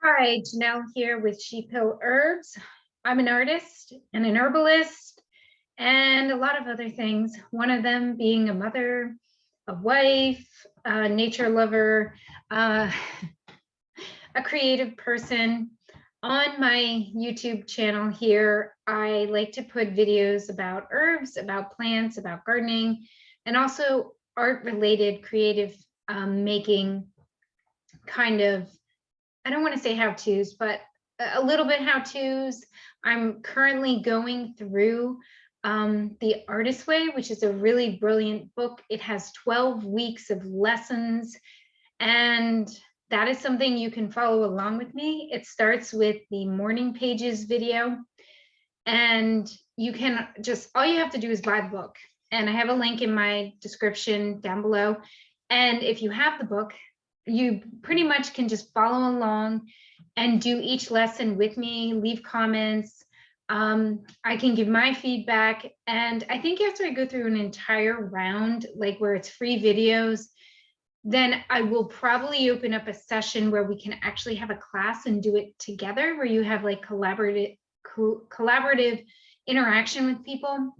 Hi, Janelle here with She Pill Herbs. I'm an artist and an herbalist and a lot of other things. One of them being a mother, a wife, a nature lover, uh, a creative person. On my YouTube channel here, I like to put videos about herbs, about plants, about gardening, and also art-related creative making kind of, I don't want to say how-tos, but a little bit how-tos. I'm currently going through The Artist Way, which is a really brilliant book. It has 12 weeks of lessons, and that is something you can follow along with me. It starts with the morning pages video, and you can just, all you have to do is buy the book. And I have a link in my description down below. And if you have the book, you pretty much can just follow along and do each lesson with me, leave comments. I can give my feedback. And I think after I go through an entire round, like where it's free videos, then I will probably open up a session where we can actually have a class and do it together, where you have like collaborative interaction with people.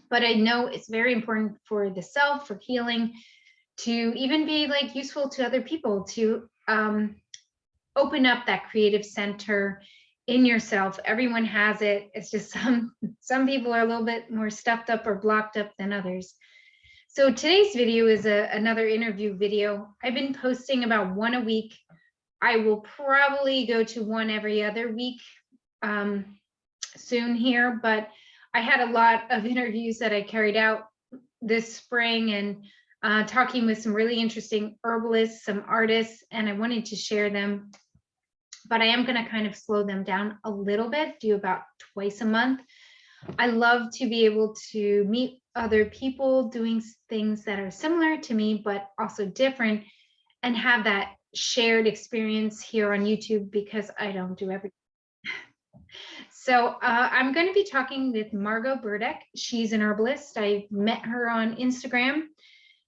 But I know it's very important for the self, for healing, to even be like useful to other people, to open up that creative center in yourself. Everyone has it. It's just some people are a little bit more stuffed up or blocked up than others. So today's video is another interview video. I've been posting about one a week. I will probably go to one every other week soon here, but I had a lot of interviews that I carried out this spring, and talking with some really interesting herbalists, some artists, and I wanted to share them. But I am going to kind of slow them down a little bit, do about twice a month. I love to be able to meet other people doing things that are similar to me, but also different, and have that shared experience here on YouTube, because I don't do everything. So I'm going to be talking with Margo Burdick. She's an herbalist. I met her on Instagram.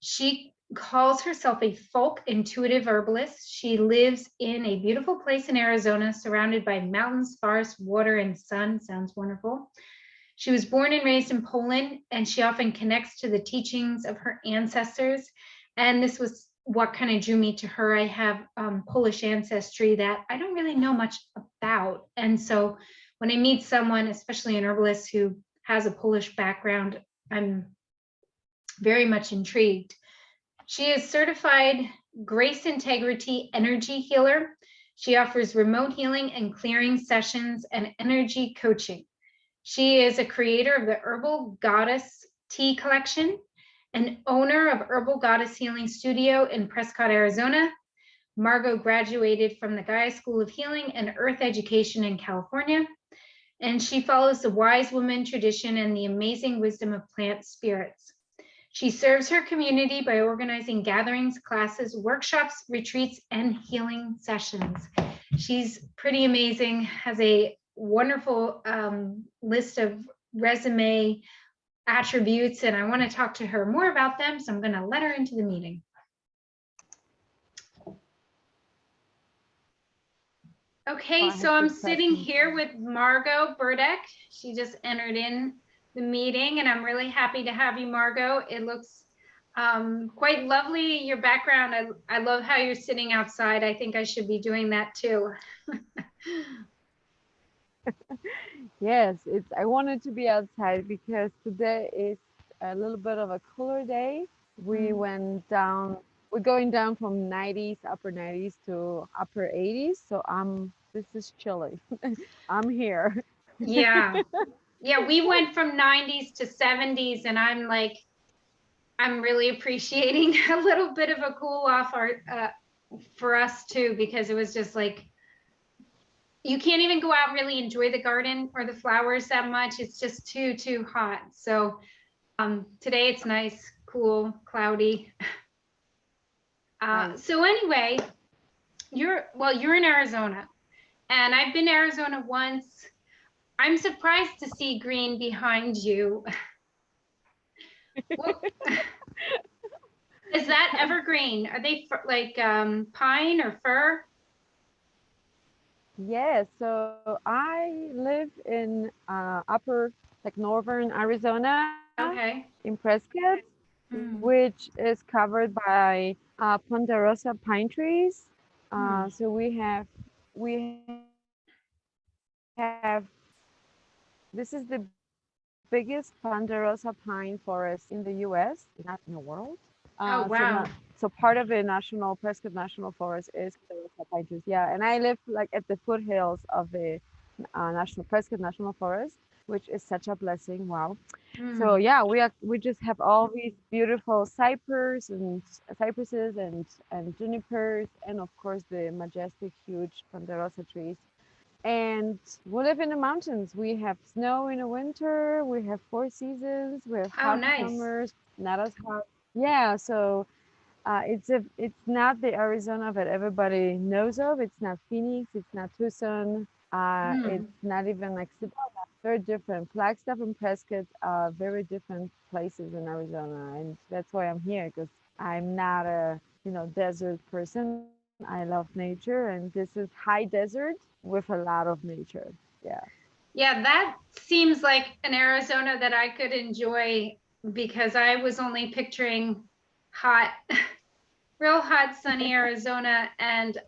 She calls herself a folk intuitive herbalist. She lives in a beautiful place in Arizona, surrounded by mountains, forests, water, and sun. Sounds wonderful. She was born and raised in Poland, and she often connects to the teachings of her ancestors. And this was what kind of drew me to her. I have Polish ancestry that I don't really know much about. And so when I meet someone, especially an herbalist who has a Polish background, I'm very much intrigued. She is certified Grace Integrity Energy Healer. She offers remote healing and clearing sessions and energy coaching. She is a creator of the Herbal Goddess Tea Collection, an owner of Herbal Goddess Healing Studio in Prescott, Arizona. Margo graduated from the Gaia School of Healing and Earth Education in California, and she follows the wise woman tradition and the amazing wisdom of plant spirits. She serves her community by organizing gatherings, classes, workshops, retreats, and healing sessions. She's pretty amazing, has a wonderful list of resume attributes, and I want to talk to her more about them, so I'm going to let her into the meeting. Okay, so I'm sitting here with Margo Burdick. She just entered in the meeting, and I'm really happy to have you, Margo. It looks quite lovely, your background. I love how you're sitting outside. I think I should be doing that too. Yes, I wanted to be outside because today is a little bit of a cooler day. We're going down from 90s, upper 90s to upper 80s. So this is chilly. I'm here. Yeah. Yeah, we went from 90s to 70s, and I'm really appreciating a little bit of a cool off for us too, because it was just like, you can't even go out and really enjoy the garden or the flowers that much. It's just too hot. So today it's nice, cool, cloudy. Nice. So anyway, you're in Arizona, and I've been to Arizona once. I'm surprised to see green behind you. Is that evergreen? Are they like pine or fir? Yes, so I live in upper, like northern Arizona in Okay. Prescott, Mm, which is covered by ponderosa pine trees. mm. We have this is the biggest ponderosa pine forest in the U.S., not in the world. Oh, wow. So part of the national Prescott National Forest is ponderosa pine trees. Yeah, and I live like at the foothills of the National Prescott National Forest, which is such a blessing. Wow. So Mm. yeah, we just have all these beautiful cypresses and junipers, and of course the majestic, huge ponderosa trees. And we live in the mountains. We have snow in the winter. We have four seasons. We have Oh, hot nice. summers, not as hot. Yeah, so it's not the Arizona that everybody knows of. It's not Phoenix. It's not Tucson. It's Mm. not even like Sedona. Very different. Flagstaff and Prescott are very different places in Arizona, and that's why I'm here because I'm not a desert person. I love nature, and this is high desert with a lot of nature. Yeah. Yeah, that seems like an Arizona that I could enjoy because I was only picturing hot, real hot, sunny Arizona. And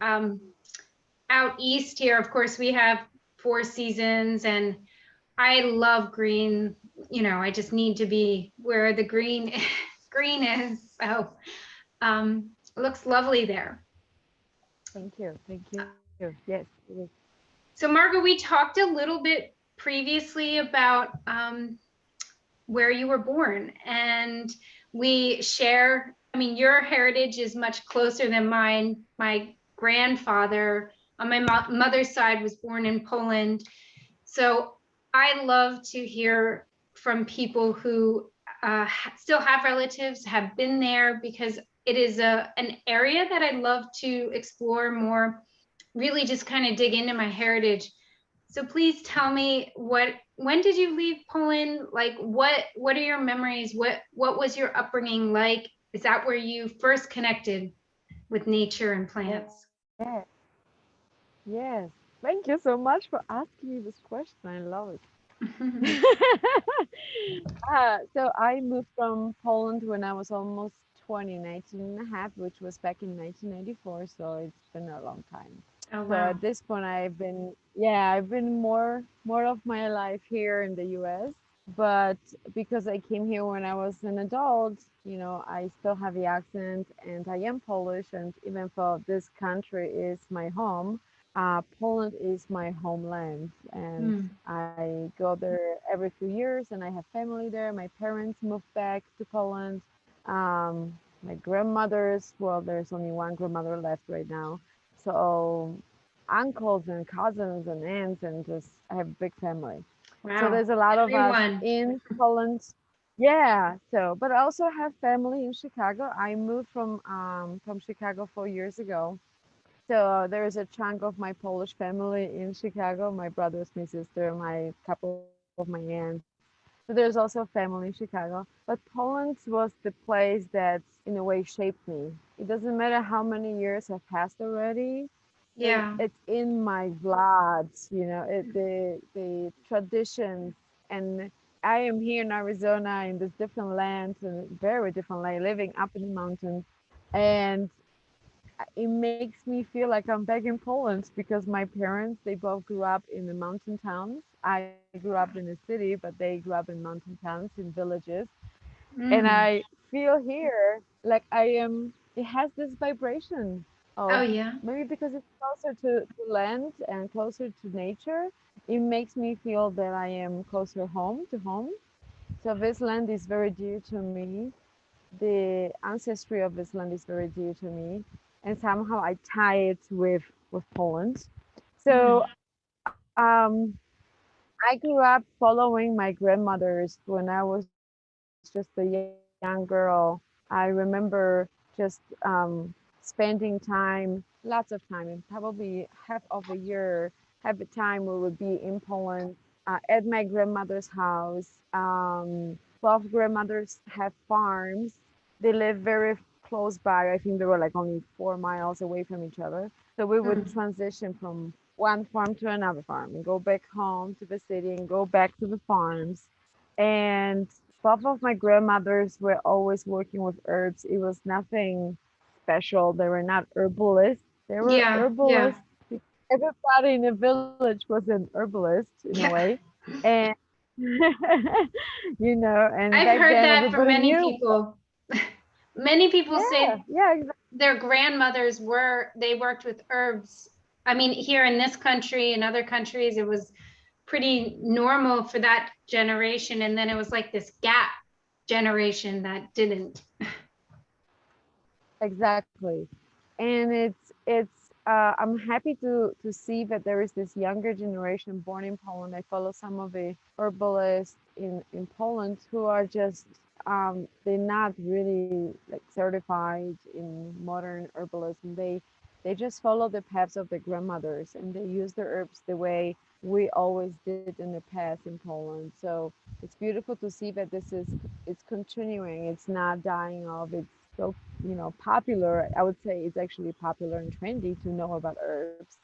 out east here, of course, we have four seasons, and I love green. I just need to be where the green green is. So it looks lovely there. Thank you. Thank you. Yes. It is. So, Margo, we talked a little bit previously about where you were born, and we share. I mean, your heritage is much closer than mine. My grandfather on my mother's side was born in Poland. So I love to hear from people who still have relatives, have been there, because it is an area that I love to explore more, really just kind of dig into my heritage. So please tell me, when did you leave Poland? Like what are your memories? What was your upbringing like? Is that where you first connected with nature and plants? Yes. Yes. Thank you so much for asking me this question. I love it. So I moved from Poland when I was almost 20, 19 and a half, which was back in 1994. So it's been a long time. Oh, So wow. at this point, I've been more of my life here in the U.S. But because I came here when I was an adult, I still have the accent and I am Polish. And even though this country is my home, Poland is my homeland, and Mm. I go there every few years, and I have family there. My parents moved back to Poland. My grandmothers, well, there's only one grandmother left right now. So uncles and cousins and aunts, and just I have a big family. So Wow. there's a lot of us Everyone. in Poland. Yeah. So, but I also have family in Chicago. I moved from Chicago 4 years ago, so there is a chunk of my Polish family in Chicago. My brothers, my sister, my couple of my aunts. So there's also family in Chicago. But Poland was the place that, in a way, shaped me. It doesn't matter how many years have passed already. Yeah. It's in my blood. The traditions, and I am here in Arizona in this different land, and very different land, living up in the mountains, and it makes me feel like I'm back in Poland because my parents, they both grew up in the mountain towns. I grew up in a city, but they grew up in mountain towns, in villages. And Mm. I feel here like it has this vibration Oh, of, yeah. maybe because it's closer to land and closer to nature, it makes me feel that I am closer home to home. So this land is very dear to me. The ancestry of this land is very dear to me, and somehow I tie it with Poland. Mm. So I grew up following my grandmothers when I was just a young girl. I remember just spending time, lots of time, and probably half of a year, half the time we would be in Poland at my grandmother's house. Both grandmothers have farms. They live very close by. I think they were like only 4 miles away from each other. So we would Mm. transition from one farm to another farm and go back home to the city and go back to the farms. And both of my grandmothers were always working with herbs. It was nothing special. They were not herbalists. They were Yeah, yeah, herbalists. Everybody in the village was an herbalist in a yeah. way. And and I've back heard then that from everybody many knew. people. Many people Yeah, say yeah, their grandmothers they worked with herbs. I mean, here in this country and other countries, it was pretty normal for that generation. And then it was like this gap generation that didn't. exactly. And I'm happy to see that there is this younger generation born in Poland. I follow some of the herbalists in Poland who are just they're not really like certified in modern herbalism. They just follow the paths of their grandmothers and they use the herbs the way we always did in the past in Poland. So it's beautiful to see that it's continuing. It's not dying off. It's still popular. I would say it's actually popular and trendy to know about herbs.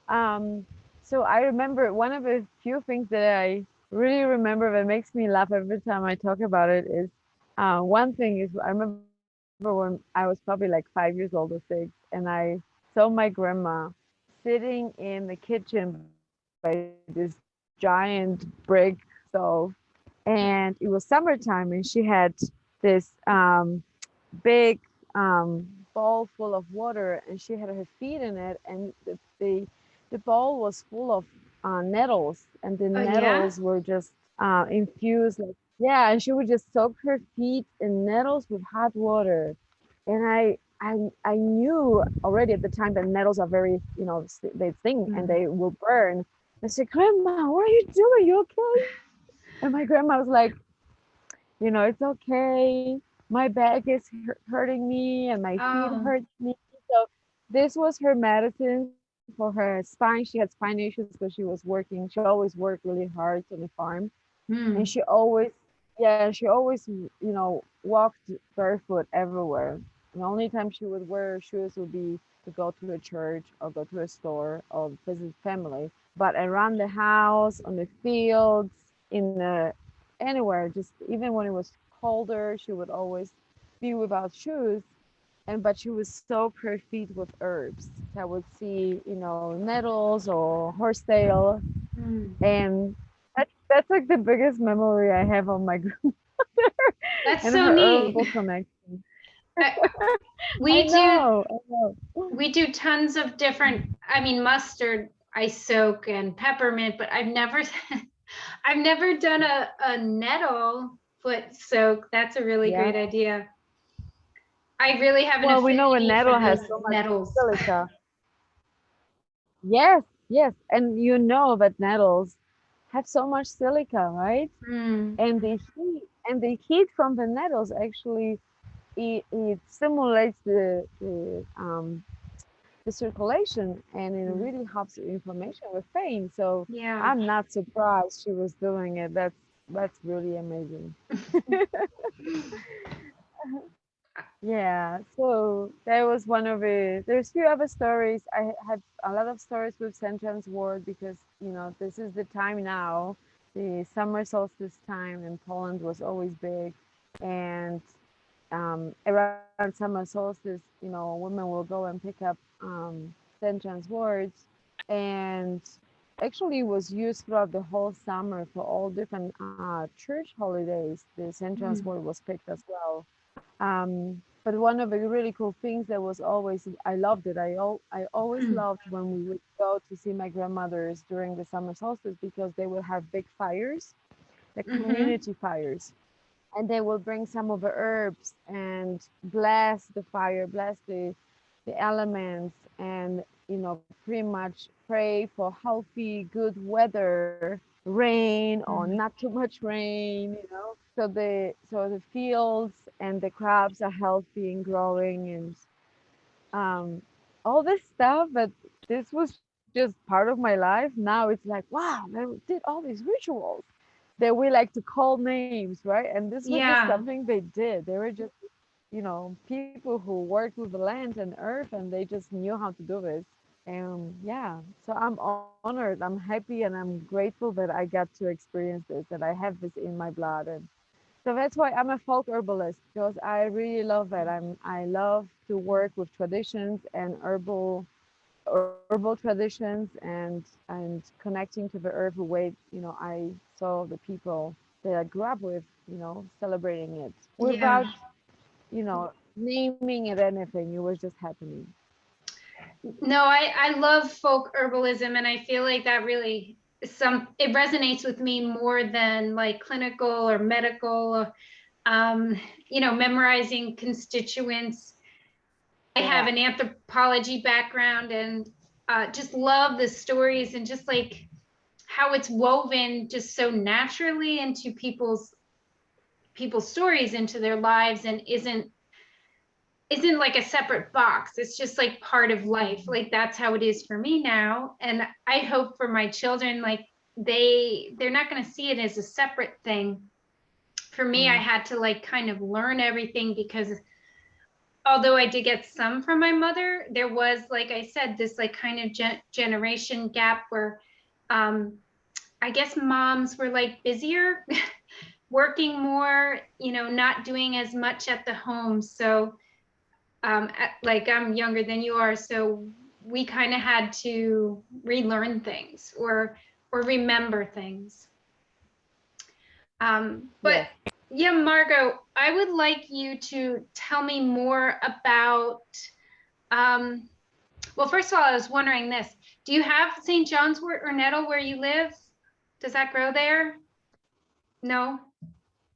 Um, so I remember one of the few things that I really remember that makes me laugh every time I talk about it is one thing is I remember when I was probably like 5 years old or 6, and I saw my grandma sitting in the kitchen by this giant brick stove, and it was summertime, and she had this big bowl full of water, and she had her feet in it, and the bowl was full of nettles, and the Oh, yeah. nettles were just infused, like, yeah, and she would just soak her feet in nettles with hot water. And I knew already at the time that nettles are very, they sting and Mm. they will burn. I said, Grandma, what are you doing? You okay? And my grandma was like, it's okay. My back is hurting me and my feet Oh, hurt me. So this was her medicine for her spine. She had spine issues because she was working. She always worked really hard on the farm. And she mm. always, yeah, she always, walked barefoot everywhere. The only time she would wear shoes would be to go to a church or go to a store or visit family. But around the house, on the fields, in the anywhere, just even when it was colder, she would always be without shoes. But she would soak her feet with herbs. So I would see, nettles or horsetail, Mm. and that's like the biggest memory I have of my grandmother That's and so her neat. herbal connection. I, I we do know, I know. we do tons of different, I mean, mustard I soak and peppermint, but I've never done a nettle foot soak. That's a really Yeah. great idea. I really have an Well, we know a affinity for nettle has those so much nettles. silica. Yes, yes, and you know that nettles have so much silica, right? Mm, And the heat from the nettles actually it stimulates the circulation, and it mm. really helps with inflammation with pain. So Yeah. I'm not surprised she was doing it. That's really amazing. Yeah, so that was one of the. There's few other stories. I had a lot of stories with Sentence Ward because this is the time now. The summer solstice time in Poland was always big, and around summer solstice, women will go and pick up Sentence Wards, and actually was used throughout the whole summer for all different church holidays. The Sentence Mm, Ward was picked as well. But one of the really cool things that was always, I loved it. I always mm, loved when we would go to see my grandmothers during the summer solstice because they would have big fires, like mm-hmm. community fires, and they will bring some of the herbs and bless the fire, bless the elements, and pretty much pray for healthy, good weather, rain or not too much rain, so the fields and the crops are healthy and growing, and um, all this stuff. But this was just part of my life. Now it's like, wow, they did all these rituals that we like to call names, right? And this was just Yeah. something they did. They were just, people who worked with the land and earth, and they just knew how to do this. Yeah, so I'm honored, I'm happy, and I'm grateful that I got to experience this, that I have this in my blood. And so that's why I'm a folk herbalist, because I really love that. I love to work with traditions and herbal traditions, and connecting to the earth the way, I saw the people that I grew up with, celebrating it Yeah. without, naming it anything. It was just happening. No, I love folk herbalism, and I feel like that really it resonates with me more than like clinical or medical, um, memorizing constituents. I have Yeah. an anthropology background, and just love the stories and just like how it's woven just so naturally into people's stories, into their lives, and isn't like a separate box. It's just like part of life. Like that's how it is for me now. And I hope for my children, like they're not going to see it as a separate thing. For me, I Mm. had to like kind of learn everything, because although I did get some from my mother, there was, like I said, this like kind of generation gap where um I guess moms were like busier, working more, not doing as much at the home. So like I'm younger than you are, so we kind of had to relearn things or remember things. But Yes. yeah, Margo, I would like you to tell me more about. Um, well, first of all, I was wondering this: do you have St. John's wort or nettle where you live? Does that grow there? No.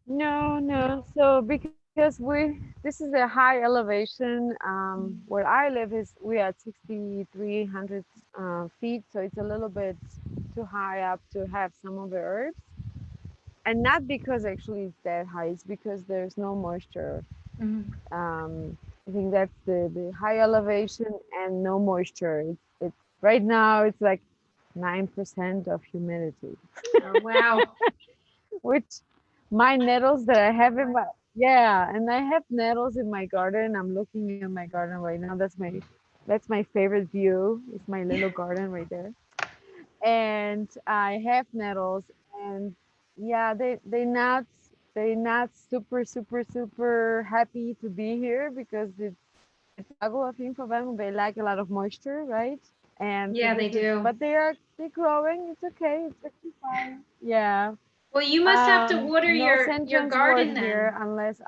No, no. So because this is a high elevation. Where I live is we are at 6,300 feet, so it's a little bit too high up to have some of the herbs. And not because actually it's that high, it's because there's no moisture. Mhm. I think that's the high elevation and no moisture. It's right now it's like 9% of humidity, Oh, wow. which my nettles that I have in my yeah, and I have nettles in my garden. I'm looking at my garden right now. That's my favorite view. It's my little garden right there. And I have nettles, and yeah, they not super happy to be here because it's struggle, I think, for them. They like a lot of moisture, right? And so Yeah, they this is, do. but they're growing. It's okay. It's actually fine. Yeah. Well, you must have to water No your sentence word garden here then. unless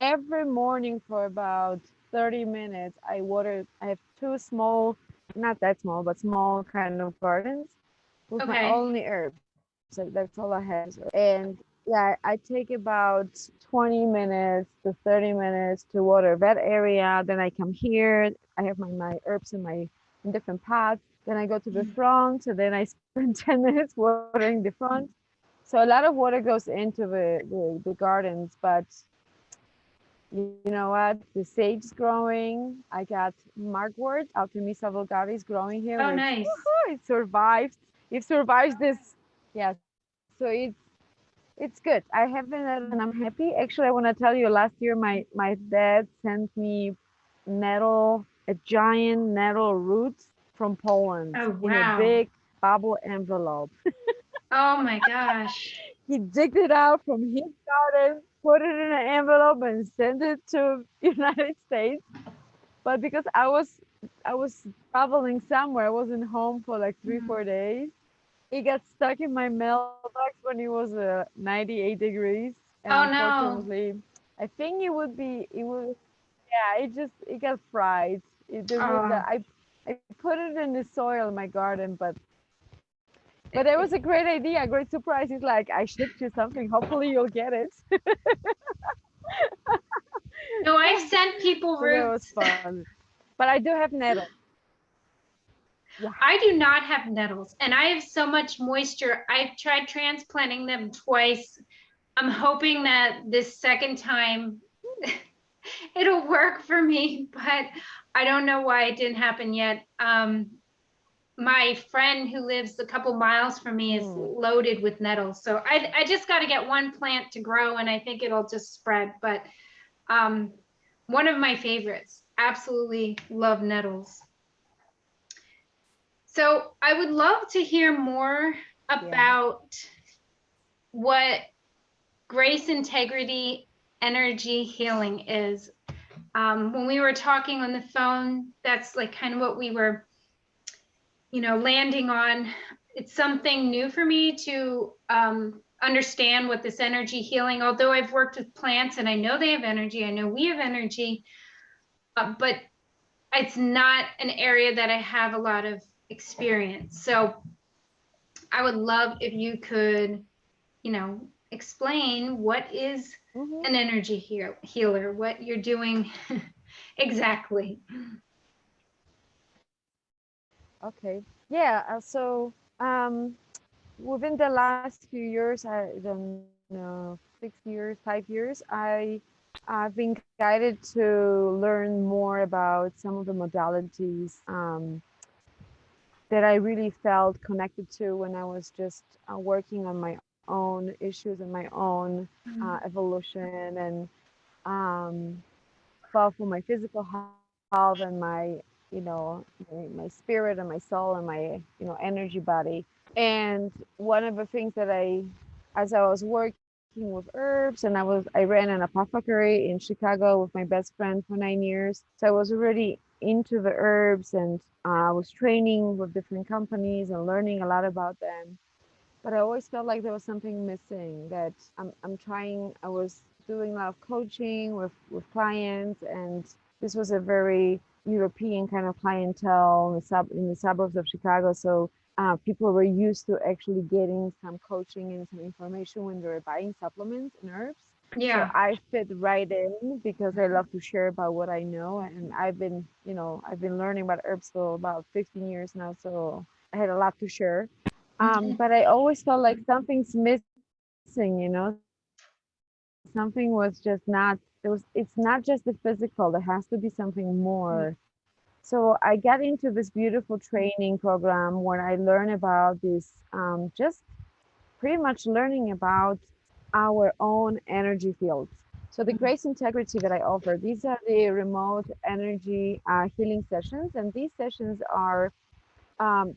every morning for about 30 minutes I water. I have two small, not that small, but small kind of gardens with my Okay. only herbs. That's all I have is herbs. And yeah, I take about 20 minutes to 30 minutes to water that area. Then I come here. I have my herbs in different pots. Then I go to the front, and then I spend 10 minutes watering the front. So a lot of water goes into the gardens, but you know what? The sage is growing. I got Markwort, Artemisia vulgaris growing here, Oh, which nice. woohoo, it survived. It survives this. Yeah, so it's good. I have been at and I'm happy. Actually, I want to tell you, last year my dad sent me a giant nettle roots from Poland Oh, in a wow. big bubble envelope. Oh my gosh. He digged it out from his garden, put it in an envelope, and sent it to United States. But because I was traveling somewhere, I wasn't home for like three, Mhm. 4 days. It got stuck in my mailbox when it was 98 degrees, and Oh no. unfortunately, I think it would, yeah, it got fried. The root Oh, that I put it in the soil in my garden, but it was a great idea, great surprise. It's like I shipped you something. Hopefully, you'll get it. no, I've sent people So that was roots. fun. But I do have nettles. Yeah. I do not have nettles, and I have so much moisture. I've tried transplanting them twice. I'm hoping that this second time it'll work for me, but I don't know why it didn't happen yet. My friend who lives a couple miles from me is Mm. loaded with nettles, so I just got to get one plant to grow, and I think it'll just spread. But um, one of my favorites. absolutely love nettles. So I would love to hear more Yeah. about what grace integrity energy healing is. When we were talking on the phone, that's like kind of what we were, landing on. It's something new for me to understand what this energy healing, although I've worked with plants and I know they have energy, I know we have energy, but it's not an area that I have a lot of experience. So I would love if you could, explain what is Hmm. an energy healer, what you're doing exactly. Okay. Yeah. Um, within the last few years, I don't know, 6 years, 5 years, I've been guided to learn more about some of the modalities that I really felt connected to when I was just working on my own issues and my own evolution and um, both for my physical health and my spirit and my soul and my energy body. And one of the things that as I was working with herbs, and I ran an apothecary in Chicago with my best friend for 9 years, so I was already into the herbs, and I was training with different companies and learning a lot about them. But I always felt like there was something missing. That I'm trying. I was doing a lot of coaching with clients, and this was a very European kind of clientele in the suburbs of Chicago. So people were used to actually getting some coaching and some information when they were buying supplements and herbs. So Yeah. I fit right in because I love to share about what I know, and I've been learning about herbs for about 15 years now. So I had a lot to share. Mhm. But I always felt like something's missing. Something was just not. It's not just the physical. There has to be something more. Yeah. So I got into this beautiful training program where I learn about this, just pretty much learning about our own energy fields. So the Mhm. Grace Integrity that I offer, these are the remote energy healing sessions, and these sessions are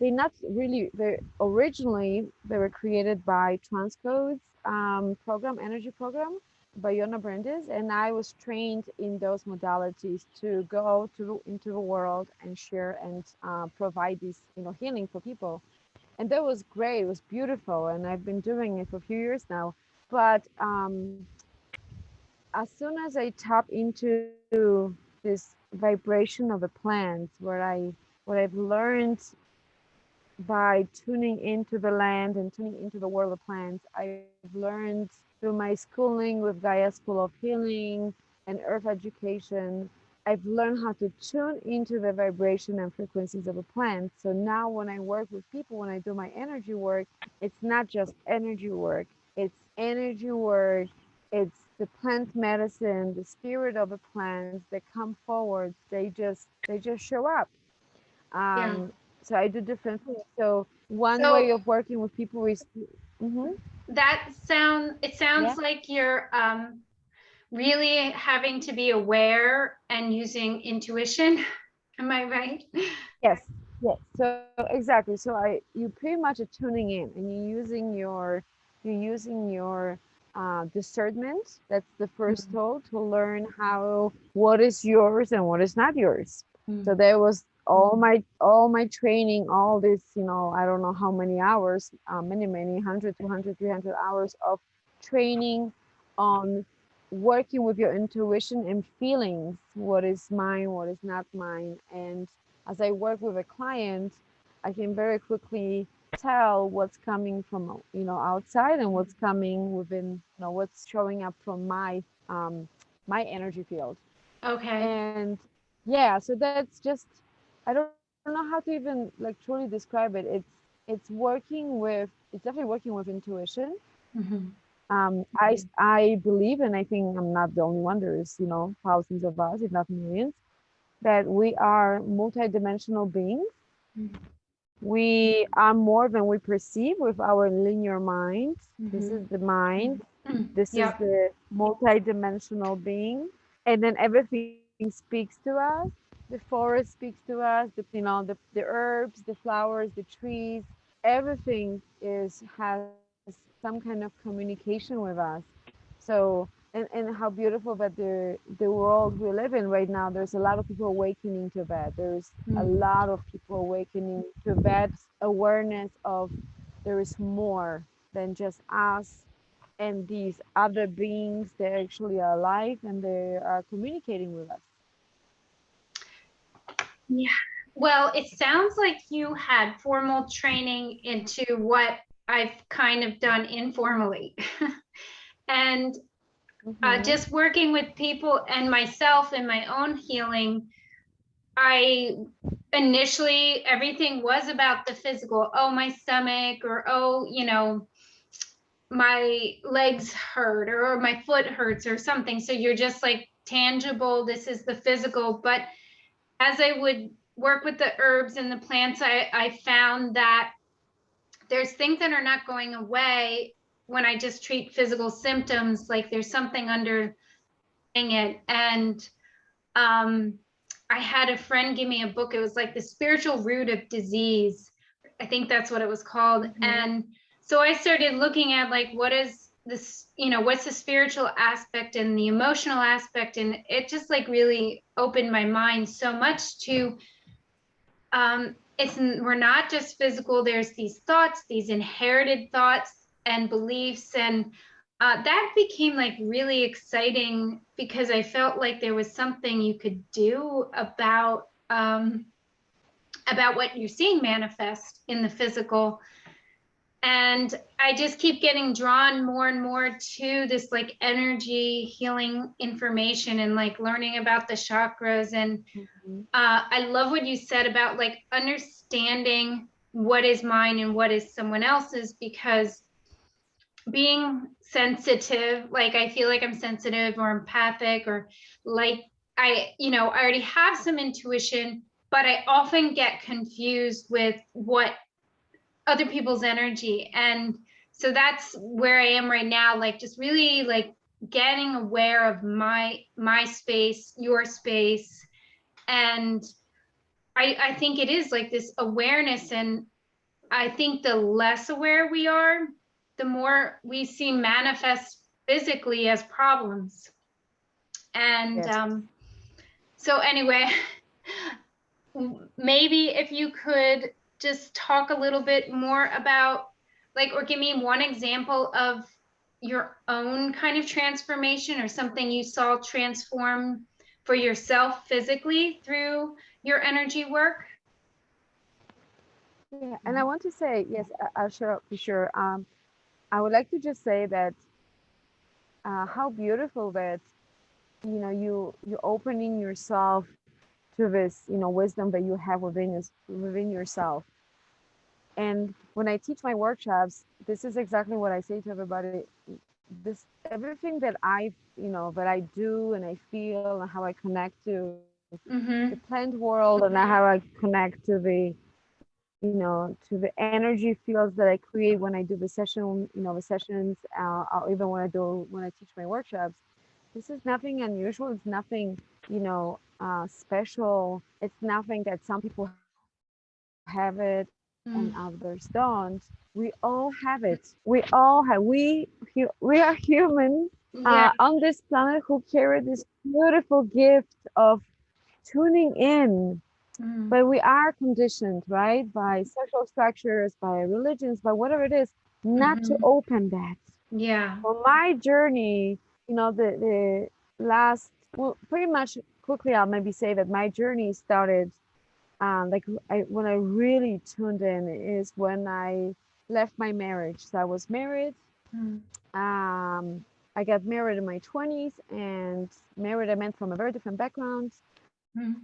they not really they originally they were created by Transcode's program, energy program, by Yona Brandes, and I was trained in those modalities to go into the world and share and provide this healing for people. And that was great. It was beautiful, and I've been doing it for a few years now. But as soon as I tap into this vibration of the plants, what I've learned by tuning into the land and tuning into the world of plants, I've learned through my schooling with Gaia School of Healing and Earth Education. I've learned how to tune into the vibration and frequencies of a plant. So now when I work with people, when I do my energy work, it's not just energy work, it's energy work, it's the plant medicine, the spirit of the plants that come forward. They just show up. Yeah. um, so I do different things. So one way So of working with people is, mm-hmm, it yeah, sounds like you're really having to be aware and using intuition. Am I right? yes, yes. So exactly. So you pretty much are tuning in, and you're using your discernment. That's the first Mhm. tool to learn how what is yours and what is not yours. So Mhm. there was all my training, all this, I don't know how many hours, many 100, 200, 300 hours of training on working with your intuition and feelings, what is mine, what is not mine. And as I work with a client, I can very quickly tell what's coming from outside and what's coming within, what's showing up from my energy field. Okay. And yeah, so that's just, I don't know how to even like truly describe it. It's definitely working with intuition. Mhm. I believe, and I think I'm not the only one. There's thousands of us, if not millions, that we are multidimensional beings. Mhm. We are more than we perceive with our linear mind. This Mhm. is the mind. Mhm. This is Yep. the multidimensional being, and then everything else speaks to us. The forest speaks to us. The herbs, the flowers, the trees, everything is has some kind of communication with us. So and how beautiful that the world we live in right now. There's a lot of people awakening to that. There's a Mm. lot of people awakening to that awareness of there is more than just us and these other beings. They're actually alive and they are communicating with us. Yeah. Well, it sounds like you had formal training into what I've kind of done informally. And Mm-hmm. just working with people and myself in my own healing, I initially, everything was about the physical. Oh, my stomach, or oh, my legs hurt, or my foot hurts, or something. So you're just like tangible, this is the physical. But as I would work with the herbs and the plants, I found that there's things that are not going away when I just treat physical symptoms, like there's something underlying it. And um, I had a friend give me a book. It was like the spiritual root of disease. I think that's what it was called. Mm-hmm. And so I started looking at like, what is this, what's the spiritual aspect and the emotional aspect? And it just like really opened my mind so much to we're not just physical. There's these thoughts, these inherited thoughts and beliefs, and that became like really exciting because I felt like there was something you could do about what you're seeing manifest in the physical. And I just keep getting drawn more and more to this like energy healing information and like learning about the chakras. And Mm-hmm. I love what you said about like understanding what is mine and what is someone else's, because being sensitive, like I feel like I'm sensitive or empathic, or like I already have some intuition, but I often get confused with what other people's energy. And so that's where I am right now, like just really like getting aware of my space, your space. And I think it is like this awareness. And I think the less aware we are, the more we see manifest physically as problems. And Yes. so anyway, maybe if you could just talk a little bit more about, like, or give me one example of your own kind of transformation or something you saw transform for yourself physically through your energy work. Yeah, and I want to say yes. I'll sure be sure. I would like to just say that how beautiful that you opening yourself to this wisdom that you have within yourself. And when I teach my workshops, this is exactly what I say to everybody. This everything that that I do and I feel and how I connect to the Mm-hmm. plant world and how I connect to to the energy fields that I create when I do the sessions, or even when I teach my workshops. This is nothing unusual. It's nothing, special. It's nothing that some people have it and others don't. We all have it. We are humans on this Yeah. planet who carry this beautiful gift of tuning in. But Mm. we are conditioned, right, by social structures, by religions, by whatever it is, not to Mm-hmm. open that. Yeah. For my journey, the last, well, pretty much quickly, I'll maybe say that my journey started, when I really tuned in is when I left my marriage. So I was married. Mm. I got married in my 20s, and married, I meant from a very different background, Mm.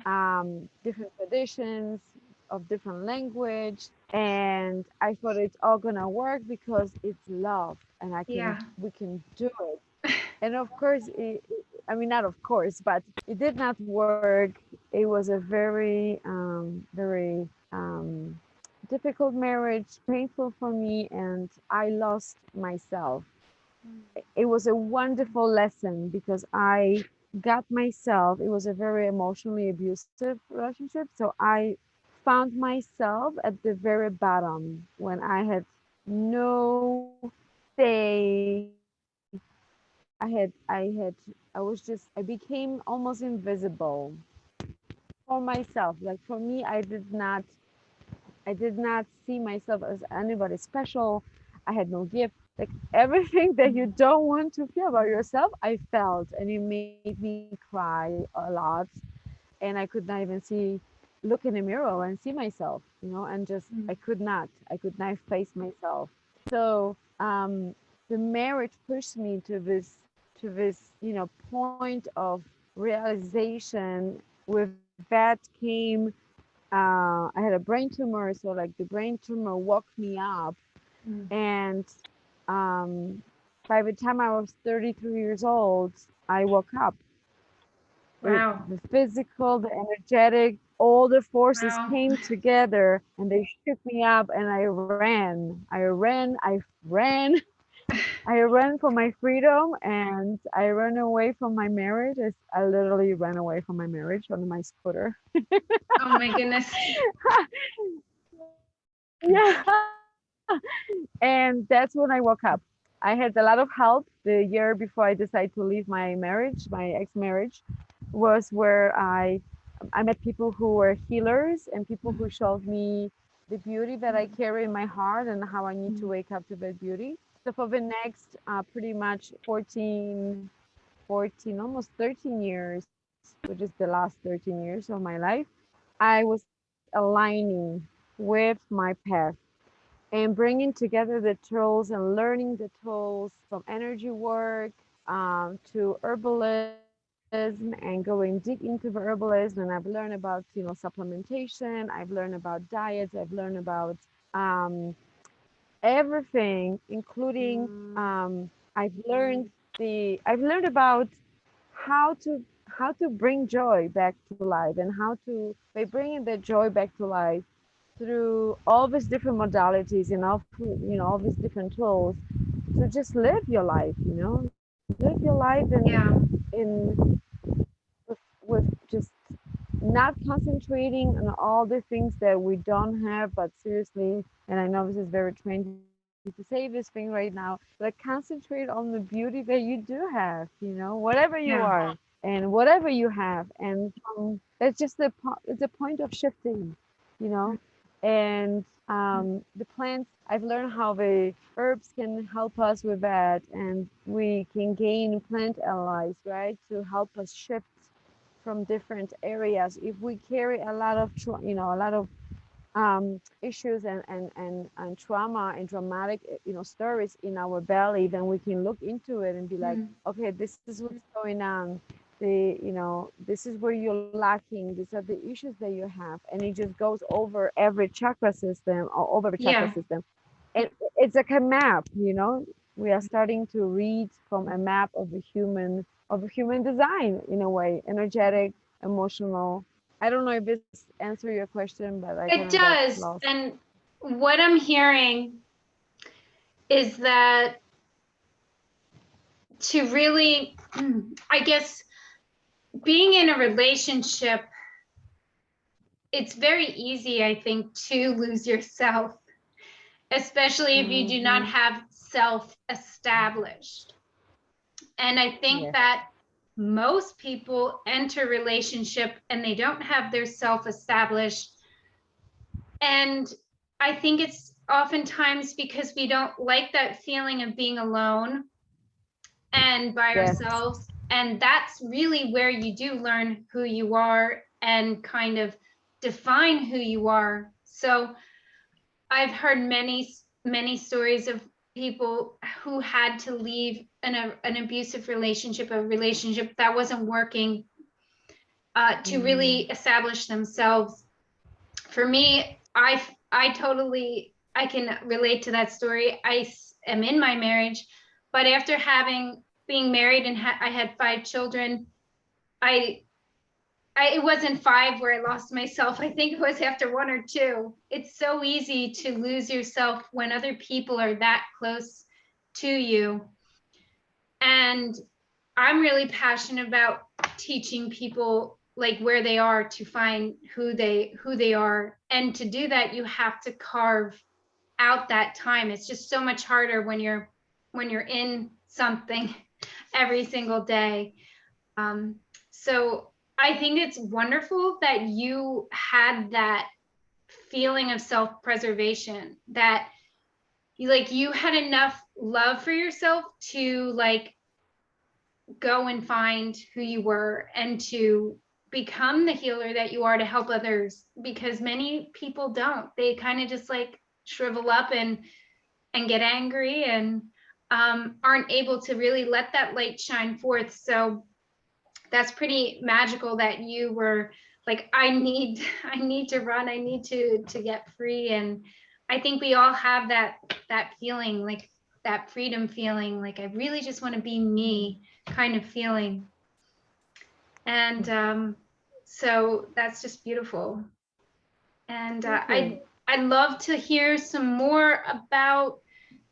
different traditions, of different language. And I thought it's all gonna work because it's love and Yeah. we can do it. And of course, I mean, not of course, but it did not work. It was a very difficult marriage, painful for me, and I lost myself. It was a wonderful lesson because I got myself, it was a very emotionally abusive relationship. So I found myself at the very bottom when I had no say. I became almost invisible for myself. Like for me, I did not see myself as anybody special. I had no gift. Like everything that you don't want to feel about yourself, I felt, and it made me cry a lot. And I could not even look in the mirror and see myself, and just I could not face myself. So the marriage pushed me to this point of realization. With that came I had a brain tumor, so like the brain tumor woke me up, Mm. and um, by the time I was 33 years old, I woke up. Wow. The physical, the energetic, all the forces Wow. came together and they shook me up, and I ran. I ran. I ran for my freedom, and I ran away from my marriage. I literally ran away from my marriage on my scooter. Oh my goodness. Yeah. And that's when I woke up. I had a lot of help. The year before I decided to leave my marriage, my ex-marriage, was where I met people who were healers and people who showed me the beauty that I carry in my heart and how I need to wake up to that beauty. So for the next pretty much 14, almost 13 years, which is the last 13 years of my life, I was aligning with my path and bringing together the tools and learning the tools from energy work to herbalism and going deep into the herbalism. And I've learned about, supplementation. I've learned about diets. I've learned about um, everything, including I've learned about how to bring joy back to life, and how to by bringing the joy back to life through all these different modalities and all these different tools to just live your life, live your life Yeah. in with just not concentrating on all the things that we don't have, but seriously, and I know this is very trendy to say this thing right now, but concentrate on the beauty that you do have, whatever you Yeah. are and whatever you have. And it's just it's a point of shifting, you know, and the plants, I've learned how the herbs can help us with that, and we can gain plant allies, right, to help us shift from different areas. If we carry a lot of a lot of issues and trauma and dramatic stories in our belly, then we can look into it and be like, Mm. okay, this is what's going on. This is where you're lacking. These are the issues that you have, and it just goes over every chakra system or over the chakra Yeah. system. And it's like a map. We are starting to read from a map of a human design, in a way, energetic, emotional. I don't know if this answer your question, but I kind It of got does. lost. And what I'm hearing is that to really, I guess, being in a relationship, it's very easy, I think, to lose yourself, especially if you do not Mm-hmm. have self established. And I think Yes. that most people enter relationship and they don't have their self established. And I think it's oftentimes because we don't like that feeling of being alone and by Yes. ourselves. And that's really where you do learn who you are and kind of define who you are. So I've heard many stories of people who had to leave an abusive relationship, a relationship that wasn't working, to really Mm. establish themselves. For me, I totally I can relate to that story. Am in my marriage, but after having being married and I had 5 children, I it wasn't 5 where I lost myself. I think it was after 1 or 2. It's so easy to lose yourself when other people are that close to you. And I'm really passionate about teaching people like where they are to find who they are. And to do that, you have to carve out that time. It's just so much harder when you're in something every single day. Um, so I think it's wonderful that you had that feeling of self-preservation, that you had enough love for yourself to like go and find who you were and to become the healer that you are to help others, because many people don't. They kind of just like shrivel up and get angry and aren't able to really let that light shine forth. So that's pretty magical that you were like, I need to run, I need to get free. And I think we all have that feeling, like that freedom feeling, like I really just want to be me kind of feeling. And so that's just beautiful. And Thank you. I'd love to hear some more about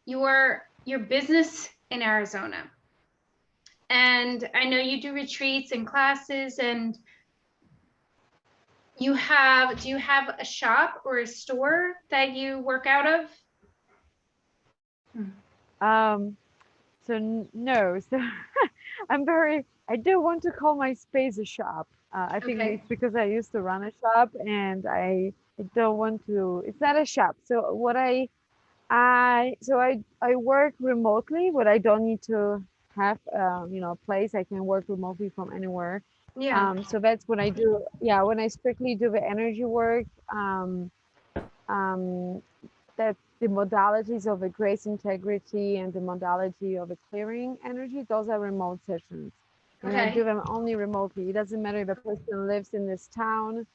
your business in Arizona. And I know you do retreats and classes, and do you have a shop or a store that you work out of? Um, no, so I do want to call my space a shop. I think Okay. it's because I used to run a shop and I don't want to, it's not a shop. So what I work remotely, but I don't need to have, a place. I can work remotely from anywhere. Yeah. So that's when I do, yeah, when I strictly do the energy work, um, that the modalities of a grace integrity and the modality of a clearing energy, those are remote sessions. And I Okay. do them only remotely. It doesn't matter if a person lives in this town.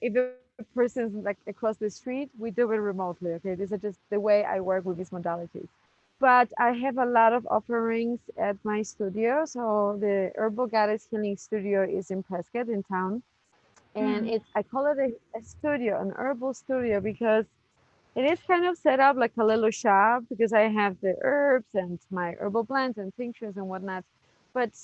If a person's like across the street, we do it remotely. Okay, these are just the way I work with these modalities. But I have a lot of offerings at my studio. So the Herbal Goddess Healing Studio is in Prescott in town. And Mm. it's I call it a studio, an herbal studio, because it is kind of set up like a little shop because I have the herbs and my herbal blends and tinctures and whatnot. But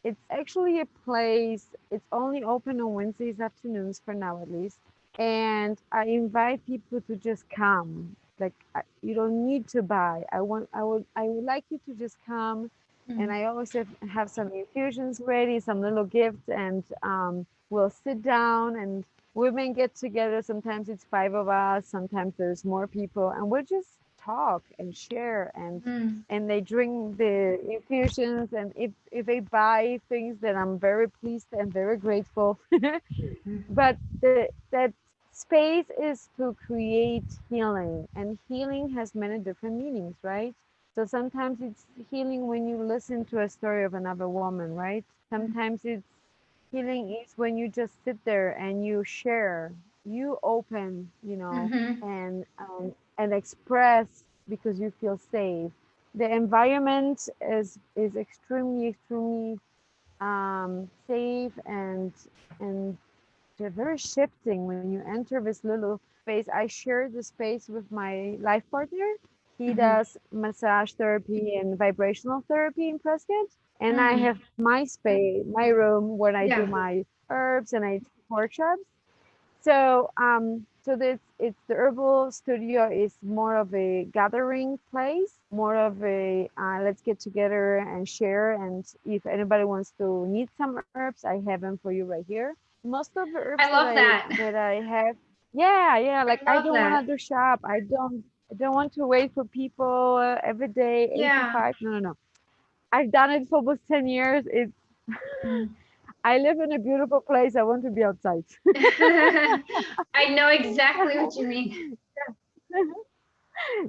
it's actually a place, it's only open on Wednesdays afternoons for now at least. And I invite people to just come. Like you don't need to buy. I would like you to just come. And Mm. I always have some infusions ready, some little gifts, and we'll sit down and women get together. Sometimes it's five of us, sometimes there's more people, and we'll just talk and share Mm. and they drink the infusions, and if they buy things, then I'm very pleased and very grateful. Mm. But that space is to create healing, and healing has many different meanings, right? So sometimes it's healing when you listen to a story of another woman, right? Sometimes it's healing is when you just sit there and you share, you open, Mm-hmm. and express because you feel safe. The environment is extremely safe, and they're very shifting when you enter this little space. I share the space with my life partner. He Mm-hmm. does massage therapy and vibrational therapy in Prescott. And I Mm. have my space, my room where I do Yeah. my herbs and I teach workshops. So this it's the herbal studio is more of a gathering place, more of a let's get together and share. And if anybody wants to need some herbs, I have them for you right here. Most of the herbs I love that. that I have, yeah, like I I love don't want that. to do shop. I don't want to wait for people every day, 8 to Yeah. 5. No. I've done it for almost 10 years. It's Mm. I live in a beautiful place. I want to be outside. I know exactly what you mean.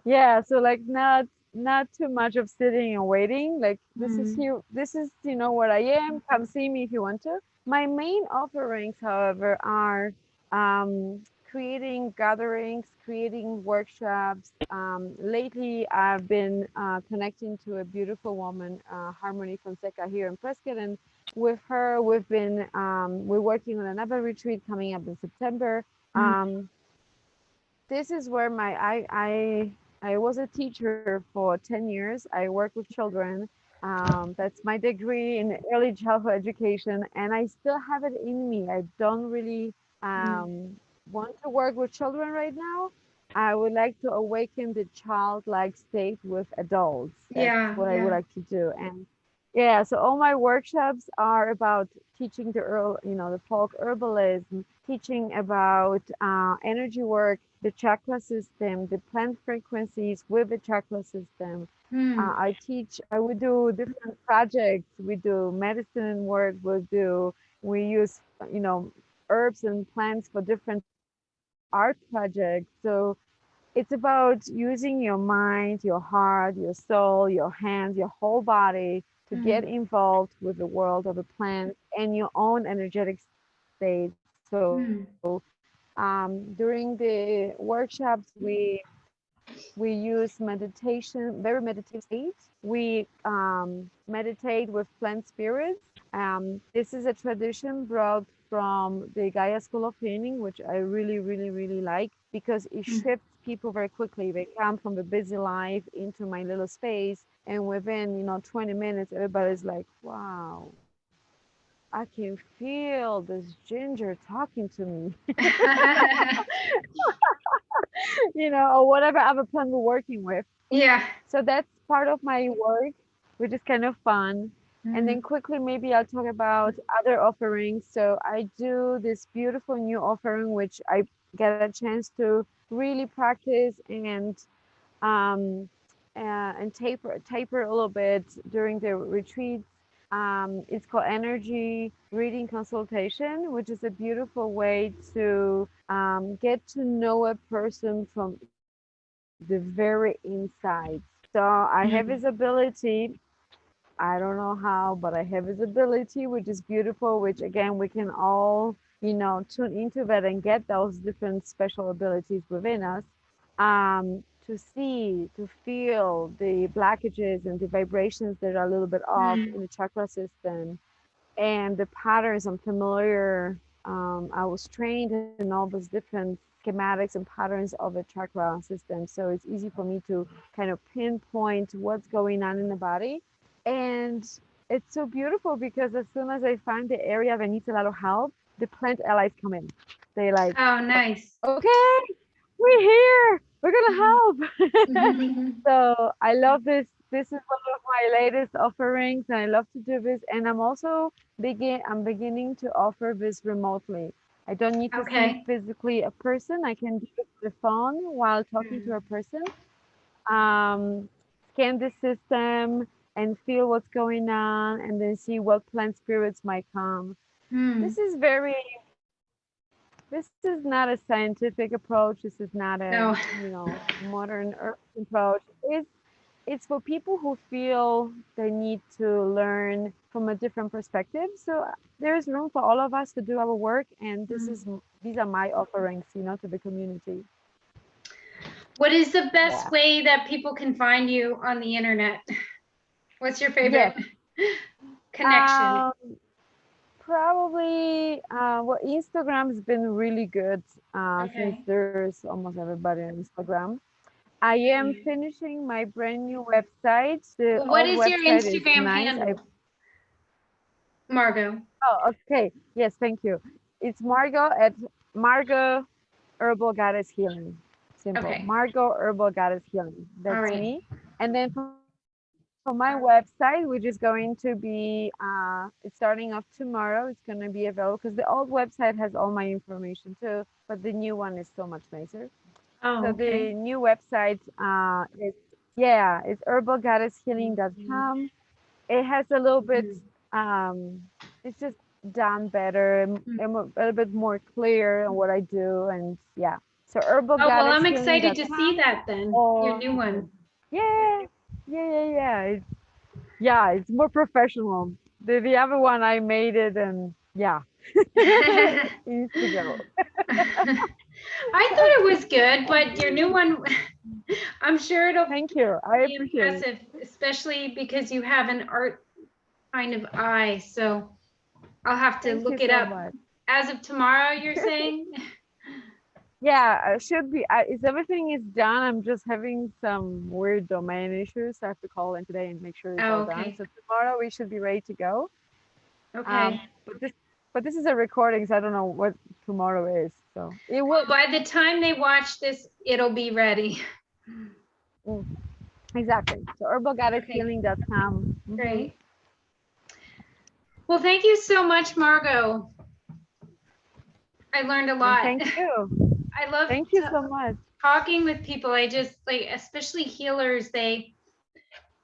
Yeah, so like not too much of sitting and waiting. Like this is Mm. here, this is where I am. Come see me if you want to. My main offerings, however, are um, creating gatherings, creating workshops. Lately, I've been connecting to a beautiful woman, Harmony Fonseca, here in Prescott, and with her, we're working on another retreat coming up in September. Mm. Um, this is where I was a teacher for 10 years. I work with children. That's my degree in early childhood education, and I still have it in me. I don't really Mm. want to work with children right now. I would like to awaken the childlike state with adults. That's Yeah, what I would yeah. like to do. And yeah, so all my workshops are about teaching the folk herbalism, teaching about energy work, the chakra system, the plant frequencies with the chakra system. Mm. I would do different projects. We do medicine work. We use, you know, herbs and plants for different art projects. So it's about using your mind, your heart, your soul, your hands, your whole body to get Mm. involved with the world of the plants and your own energetic state. So Mm. during the workshops, we use meditation, very meditative state. We meditate with plant spirits. This is a tradition brought from the Gaia School of Healing, which I really, really, really like because it Mm. shifts people very quickly. They come from the busy life into my little space, and within 20 minutes, everybody's like, "Wow, I can feel this ginger talking to me," or whatever other plant we're working with. Yeah. So that's part of my work, which is kind of fun. And then Mm. quickly, maybe I'll talk about other offerings. So I do this beautiful new offering, which I get a chance to really practice um, and taper a little bit during the retreats. It's called Energy Reading Consultation, which is a beautiful way to get to know a person from the very inside. So I have this Mm. ability. I don't know how, but I have this ability, which is beautiful, which again, we can all, tune into that and get those different special abilities within us to see, to feel the blockages and the vibrations that are a little bit off Mm. in the chakra system and the patterns I'm familiar. I was trained in all those different schematics and patterns of the chakra system. So it's easy for me to kind of pinpoint what's going on in the body. And it's so beautiful because as soon as I find the area that needs a lot of help, the plant allies come in. They like, Oh, nice. okay, we're here. We're gonna Mhm. help. Mhm. So I love this. This is one of my latest offerings, and I love to do this. And I'm beginning to offer this remotely. I don't need to see Okay. physically a person. I can do it with the phone while talking to a Mm. person. Um, Scan the system and feel what's going on, and then see what plant spirits might come. Mm. This is very this is not a scientific approach. This is not a, No. modern earth approach. It's for people who feel they need to learn from a different perspective. So there's room for all of us to do our work, and Mm. these are my offerings, to the community. What is the best Yeah. way that people can find you on the internet? What's your Yes. favorite connection? Um, Probably, well, Instagram has been really good since Okay. there's almost everybody on Instagram. I am Mm. finishing my brand new website. The What old is your website is Instagram nice. handle, Margo? Oh, okay. Yes, thank you. It's Margo at Margo Herbal Goddess Healing. Simple. Okay. Margo Herbal Goddess Healing. All That's right. me. And then for my website, which is going to be, it's starting off tomorrow. It's going to be available because the old website has all my information too, but the new one is so much nicer. So Oh, the okay. new website is, yeah, it's herbalgoddesshealing.com. It has a little bit, Mhm. it's just done better and a little bit more clear on what I do. And yeah, so Oh, well, I'm excited to see herbalgoddesshealing.com that then, your or, new one. yeah, yeah, it's more professional. The other one, I made it and yeah, it needs to go. I thought it was good, but your new one, I'm sure it'll Thank you. I be appreciate it. impressive, especially because you have an art kind of eye. So I'll have to Thank you look it so up. much. As of tomorrow, you're saying? Yeah, should be. Is everything is done? I'm just having some weird domain issues. I have to call in today and make sure it's Oh, all done. okay. So tomorrow we should be ready to go. Okay. But this is a recording, so I don't know what tomorrow is. So it Well, will. by the time they watch this, it'll be ready. Mm, exactly. So Okay, herbalgoddesshealing.com. great. Well, thank you so much, Margo. I learned a And lot. thank you. I love Thank you so much. talking with people. I just like, especially healers, they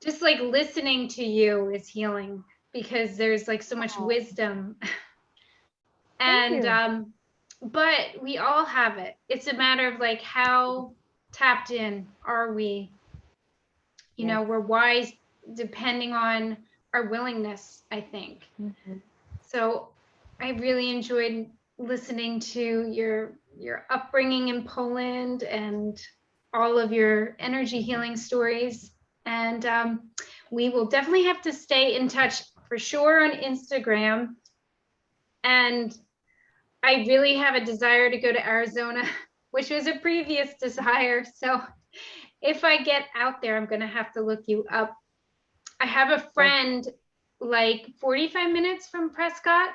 just like listening to you is healing because there's like so much Oh, wisdom. thank And you. but we all have it. It's a matter of like how tapped in are we? You Yes. know, we're wise depending on our willingness, I think. Mhm. So I really enjoyed listening to your upbringing in Poland and all of your energy healing stories. And we will definitely have to stay in touch for sure on Instagram. And I really have a desire to go to Arizona, which was a previous desire. So if I get out there, I'm going to have to look you up. I have a But friend like 45 minutes from Prescott,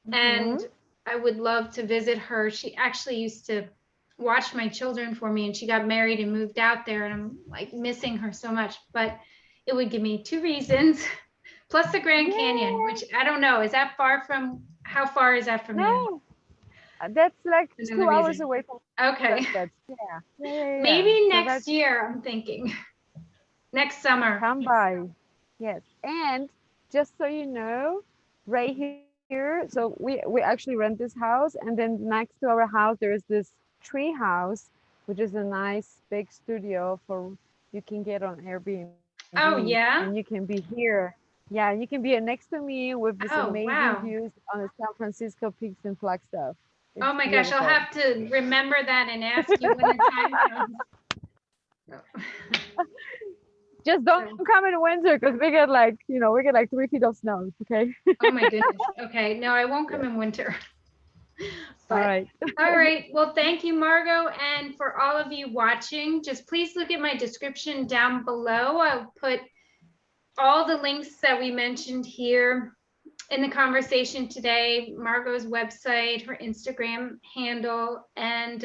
mhm. and I would love to visit her. She actually used to watch my children for me, and she got married and moved out there, and I'm like missing her so much. But it would give me two reasons, plus the Grand Canyon, Yeah. which I don't know. Is that far from, how far is that from you? No, that's like Another 2 hours reason. away from Okay. Prescott. Yeah. Yeah. Yeah. Yeah. Maybe So that's next year, I'm thinking. Next summer. come by. Yes. And just so you know, right here, so we actually rent this house, and then next to our house there is this tree house, which is a nice big studio for you can get on Airbnb Oh, and you yeah. can be here. Yeah, you can be next to me with this Oh, amazing wow. views on the San Francisco peaks and Flagstaff. Oh It's my gosh, I'll beautiful. have to remember that and ask you when the time comes. Just don't So, come in winter because we get like, we get like 3 feet of snow. Okay. oh my goodness. Okay. No, I won't come Yes. in winter. All But right. all right. Well, thank you, Margo. And for all of you watching, just please look at my description down below. I'll put all the links that we mentioned here in the conversation today, Margo's website, her Instagram handle, and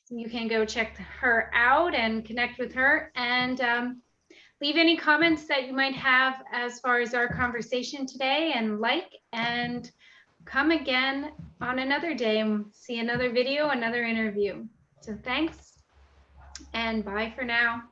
you can go check her out and connect with her. And leave any comments that you might have as far as our conversation today, and like, and come again on another day and see another video, another interview. So thanks and bye for now.